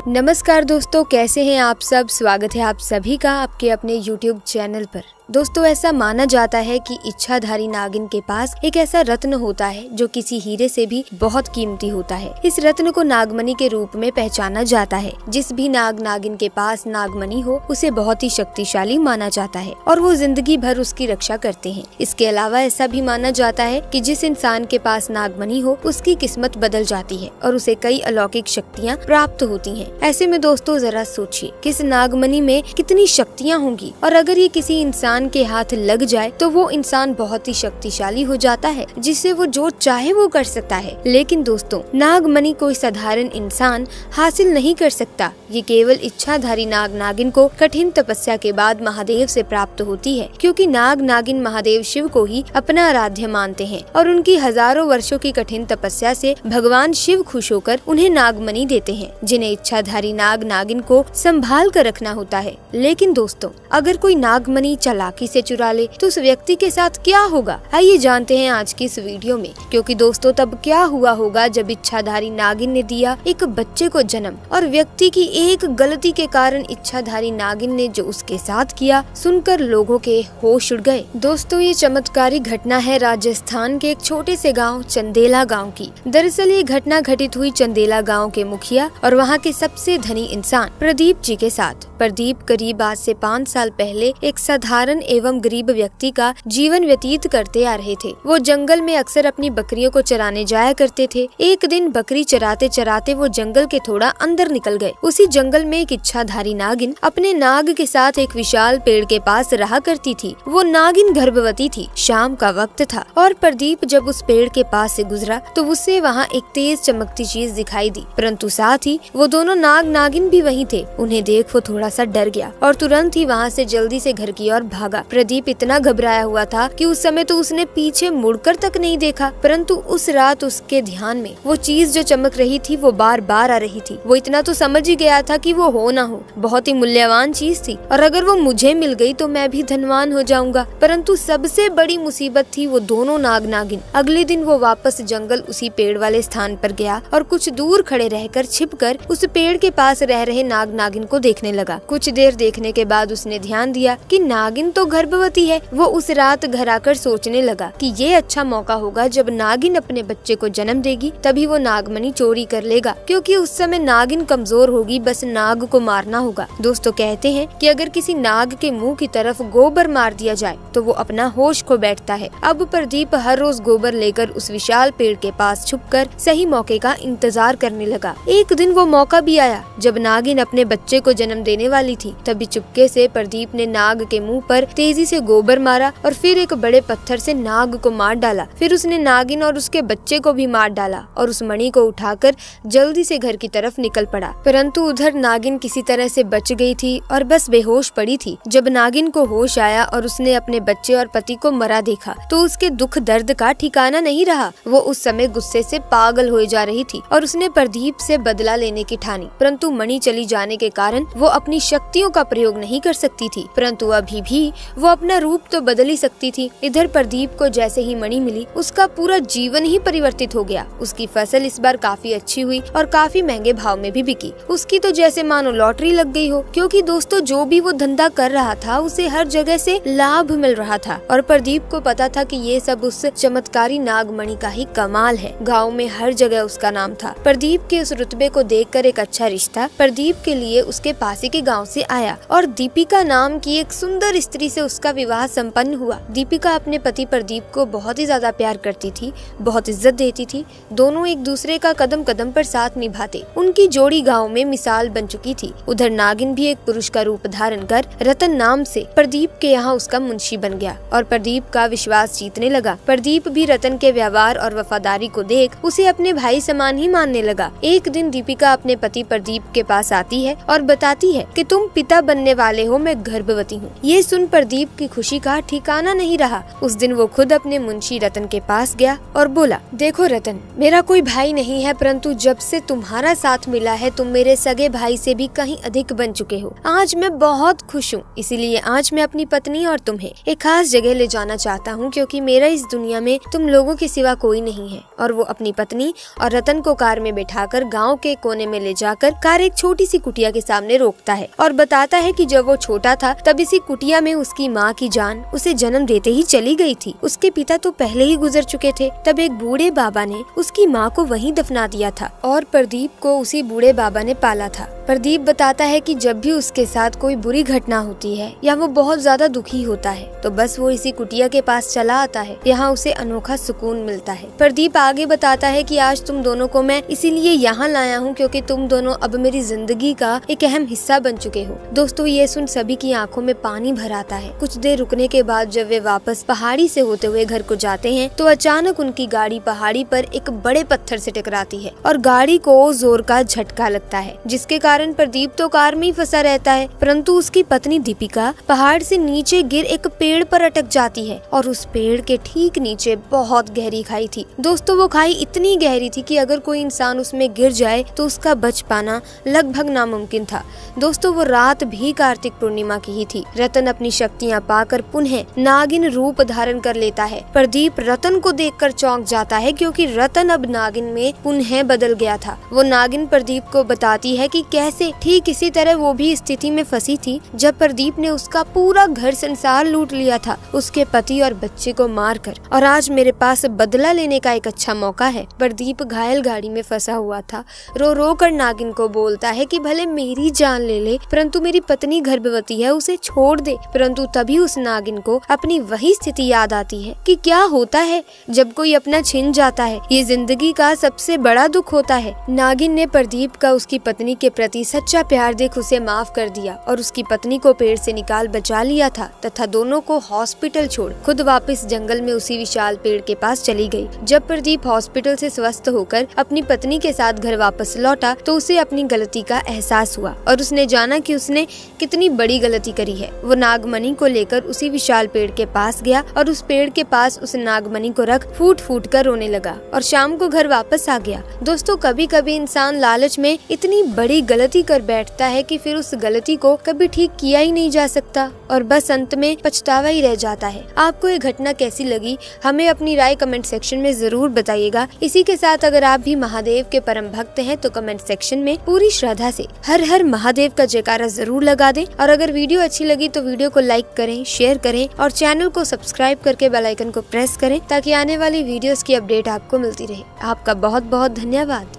नमस्कार दोस्तों, कैसे हैं आप सब। स्वागत है आप सभी का आपके अपने YouTube चैनल पर। दोस्तों, ऐसा माना जाता है कि इच्छाधारी नागिन के पास एक ऐसा रत्न होता है जो किसी हीरे से भी बहुत कीमती होता है। इस रत्न को नागमणि के रूप में पहचाना जाता है। जिस भी नाग नागिन के पास नागमणि हो उसे बहुत ही शक्तिशाली माना जाता है और वो जिंदगी भर उसकी रक्षा करते हैं। इसके अलावा ऐसा भी माना जाता है कि जिस इंसान के पास नागमणि हो उसकी किस्मत बदल जाती है और उसे कई अलौकिक शक्तियाँ प्राप्त होती हैं। ऐसे में दोस्तों जरा सोचिए कि इस नागमणि में कितनी शक्तियाँ होंगी और अगर ये किसी इंसान के हाथ लग जाए तो वो इंसान बहुत ही शक्तिशाली हो जाता है, जिससे वो जो चाहे वो कर सकता है। लेकिन दोस्तों, नागमणि कोई साधारण इंसान हासिल नहीं कर सकता। ये केवल इच्छाधारी नाग नागिन को कठिन तपस्या के बाद महादेव से प्राप्त होती है, क्योंकि नाग नागिन महादेव शिव को ही अपना आराध्य मानते हैं और उनकी हजारों वर्षों की कठिन तपस्या से भगवान शिव खुश होकर उन्हें नागमणि देते हैं, जिन्हें इच्छाधारी नाग नागिन को संभाल कर रखना होता है। लेकिन दोस्तों, अगर कोई नागमणि चालाकी से चुरा ले तो उस व्यक्ति के साथ क्या होगा, आइए जानते हैं आज की इस वीडियो में। क्योंकि दोस्तों, तब क्या हुआ होगा जब इच्छाधारी नागिन ने दिया एक बच्चे को जन्म और व्यक्ति की एक गलती के कारण इच्छाधारी नागिन ने जो उसके साथ किया सुनकर लोगों के होश उड़ गए। दोस्तों, ये चमत्कारी घटना है राजस्थान के एक छोटे से गाँव चंदेला गाँव की। दरअसल ये घटना घटित हुई चंदेला गाँव के मुखिया और वहाँ के सबसे धनी इंसान प्रदीप जी के साथ। प्रदीप करीब आज से 5 साल पहले एक साधारण एवं गरीब व्यक्ति का जीवन व्यतीत करते आ रहे थे। वो जंगल में अक्सर अपनी बकरियों को चराने जाया करते थे। एक दिन बकरी चराते चराते वो जंगल के थोड़ा अंदर निकल गए। उसी जंगल में एक इच्छाधारी नागिन अपने नाग के साथ एक विशाल पेड़ के पास रहा करती थी। वो नागिन गर्भवती थी। शाम का वक्त था और प्रदीप जब उस पेड़ के पास से गुजरा तो उसे वहाँ एक तेज चमकती चीज दिखाई दी, परंतु साथ ही वो दोनों नाग नागिन भी वहीं थे। उन्हें देख वो थोड़ा सा डर गया और तुरंत ही वहाँ से जल्दी से घर की ओर भागा। प्रदीप इतना घबराया हुआ था कि उस समय तो उसने पीछे मुड़कर तक नहीं देखा, परंतु उस रात उसके ध्यान में वो चीज जो चमक रही थी वो बार बार आ रही थी। वो इतना तो समझ ही गया था कि वो हो ना हो बहुत ही मूल्यवान चीज थी और अगर वो मुझे मिल गई तो मैं भी धनवान हो जाऊंगा। परंतु सबसे बड़ी मुसीबत थी वो दोनों नाग नागिन। अगले दिन वो वापस जंगल उसी पेड़ वाले स्थान पर गया और कुछ दूर खड़े रहकर छिपकर उस पेड़ के पास रह रहे नाग नागिन को देखने लगा। कुछ देर देखने के बाद उसने ध्यान दिया कि नागिन तो गर्भवती है। वो उस रात घर आकर सोचने लगा कि ये अच्छा मौका होगा जब नागिन अपने बच्चे को जन्म देगी तभी वो नागमणि चोरी कर लेगा, क्योंकि उस समय नागिन कमजोर होगी, बस नाग को मारना होगा। दोस्तों, कहते हैं कि अगर किसी नाग के मुंह की तरफ गोबर मार दिया जाए तो वो अपना होश खो बैठता है। अब प्रदीप हर रोज गोबर लेकर उस विशाल पेड़ के पास छुपकर सही मौके का इंतजार करने लगा। एक दिन वो मौका भी आया जब नागिन अपने बच्चे को जन्म देने वाली थी। तभी चुपके से प्रदीप ने नाग के मुंह पर तेजी से गोबर मारा और फिर एक बड़े पत्थर से नाग को मार डाला। फिर उसने नागिन और उसके बच्चे को भी मार डाला और उस मणि को उठाकर जल्दी से घर की तरफ निकल पड़ा। परंतु उधर नागिन किसी तरह से बच गई थी और बस बेहोश पड़ी थी। जब नागिन को होश आया और उसने अपने बच्चे और पति को मरा देखा तो उसके दुख दर्द का ठिकाना नहीं रहा। वो उस समय गुस्से से पागल हो जा रही थी और उसने प्रदीप से बदला लेने की ठानी, परंतु मणि चली जाने के कारण वो अपनी शक्तियों का प्रयोग नहीं कर सकती थी। परंतु अभी भी वो अपना रूप तो बदल ही सकती थी। इधर प्रदीप को जैसे ही मणि मिली उसका पूरा जीवन ही परिवर्तित हो गया। उसकी फसल इस बार काफी अच्छी हुई और काफी महंगे भाव में भी बिकी। उसकी तो जैसे मानो लॉटरी लग गई हो, क्योंकि दोस्तों जो भी वो धंधा कर रहा था उसे हर जगह से लाभ मिल रहा था और प्रदीप को पता था कि ये सब उस चमत्कारी नागमणि का ही कमाल है। गाँव में हर जगह उसका नाम था। प्रदीप के उस रुतबे को देखकर एक अच्छा रिश्ता प्रदीप के लिए उसके पास के गाँव से आया और दीपिका नाम की एक सुंदर स्त्री से उसका विवाह संपन्न हुआ। दीपिका अपने पति प्रदीप को बहुत ही ज्यादा प्यार करती थी, बहुत इज्जत देती थी। दोनों एक दूसरे का कदम कदम पर साथ निभाते। उनकी जोड़ी गांव में मिसाल बन चुकी थी। उधर नागिन भी एक पुरुष का रूप धारण कर रतन नाम से प्रदीप के यहाँ उसका मुंशी बन गया और प्रदीप का विश्वास जीतने लगा। प्रदीप भी रतन के व्यवहार और वफादारी को देख उसे अपने भाई समान ही मानने लगा। एक दिन दीपिका अपने पति प्रदीप के पास आती है और बताती है कि तुम पिता बनने वाले हो, मैं गर्भवती हूँ। ये सुन प्रदीप की खुशी का ठिकाना नहीं रहा। उस दिन वो खुद अपने मुंशी रतन के पास गया और बोला, देखो रतन, मेरा कोई भाई नहीं है, परंतु जब से तुम्हारा साथ मिला है तुम मेरे सगे भाई से भी कहीं अधिक बन चुके हो। आज मैं बहुत खुश हूँ, इसीलिए आज मैं अपनी पत्नी और तुम्हें एक खास जगह ले जाना चाहता हूँ, क्योंकि मेरा इस दुनिया में तुम लोगों के सिवा कोई नहीं है। और वो अपनी पत्नी और रतन को कार में बैठाकर गाँव के कोने में ले जाकर कार एक छोटी सी कुटिया के सामने रोकता है और बताता है कि जब वो छोटा था तब इसी कुटिया में उसकी माँ की जान उसे जन्म देते ही चली गई थी। उसके पिता तो पहले ही गुजर चुके थे। तब एक बूढ़े बाबा ने उसकी माँ को वहीं दफना दिया था और प्रदीप को उसी बूढ़े बाबा ने पाला था। प्रदीप बताता है कि जब भी उसके साथ कोई बुरी घटना होती है या वो बहुत ज्यादा दुखी होता है तो बस वो इसी कुटिया के पास चला आता है। यहाँ उसे अनोखा सुकून मिलता है। प्रदीप आगे बताता है कि आज तुम दोनों को मैं इसीलिए यहाँ लाया हूँ क्योंकि तुम दोनों अब मेरी जिंदगी का एक अहम हिस्सा बन चुके हो। दोस्तों, ये सुन सभी की आंखों में पानी भर आता है। कुछ देर रुकने के बाद जब वे वापस पहाड़ी से होते हुए घर को जाते हैं तो अचानक उनकी गाड़ी पहाड़ी पर एक बड़े पत्थर से टकराती है और गाड़ी को जोर का झटका लगता है, जिसके कारण प्रदीप तो कार में ही फंसा रहता है, परंतु उसकी पत्नी दीपिका पहाड़ से नीचे गिर एक पेड़ पर अटक जाती है और उस पेड़ के ठीक नीचे बहुत गहरी खाई थी। दोस्तों, वो खाई इतनी गहरी थी कि अगर कोई इंसान उसमें गिर जाए तो उसका बच पाना लगभग नामुमकिन था। दोस्तों, वो रात भी कार्तिक पूर्णिमा की ही थी। रतन अपनी शक्तियाँ पाकर पुनः नागिन रूप धारण कर लेता है। प्रदीप रतन को देखकर चौंक जाता है क्योंकि रतन अब नागिन में पुनः बदल गया था। वो नागिन प्रदीप को बताती है कि कैसे ठीक इसी तरह वो भी स्थिति में फंसी थी जब प्रदीप ने उसका पूरा घर संसार लूट लिया था, उसके पति और बच्चे को मारकर, और आज मेरे पास बदला लेने का एक अच्छा मौका है। प्रदीप घायल गाड़ी में फंसा हुआ था। रो रो कर नागिन को बोलता है कि भले मेरी जान ले ले, परंतु मेरी पत्नी गर्भवती है, उसे छोड़ दे। परंतु तभी उस नागिन को अपनी वही स्थिति याद आती है कि क्या होता है जब कोई अपना छिन जाता है। ये जिंदगी का सबसे बड़ा दुख होता है। नागिन ने प्रदीप का उसकी पत्नी के प्रति सच्चा प्यार देख उसे माफ कर दिया और उसकी पत्नी को पेड़ से निकाल बचा लिया था तथा दोनों को हॉस्पिटल छोड़ खुद वापस जंगल में उसी विशाल पेड़ के पास चली गई। जब प्रदीप हॉस्पिटल से स्वस्थ होकर अपनी पत्नी के साथ घर वापस लौटा तो उसे अपनी गलती का एहसास हुआ और उसने जाना कि उसने कितनी बड़ी गलती करी है। वो नागमणि को लेकर उसी विशाल पेड़ के पास गया और उस पेड़ के पास उस नागमणि को रख फूट फूट कर रोने लगा और शाम को घर वापस आ गया। दोस्तों, कभी कभी इंसान लालच में इतनी बड़ी गलती कर बैठता है कि फिर उस गलती को कभी ठीक किया ही नहीं जा सकता और बस अंत में पछतावा ही रह जाता है। आपको ये घटना कैसी लगी, हमें अपनी राय कमेंट सेक्शन में जरूर बताइएगा। इसी के साथ अगर आप भी महादेव के परम भक्त हैं तो कमेंट सेक्शन में पूरी श्रद्धा से हर हर महादेव का जयकारा जरूर लगा दें। और अगर वीडियो अच्छी लगी तो वीडियो को लाइक करें, शेयर करें और चैनल को सब्सक्राइब करके बेल आइकन को प्रेस करें ताकि आने वाली वीडियोस की अपडेट आपको मिलती रहे। आपका बहुत बहुत धन्यवाद।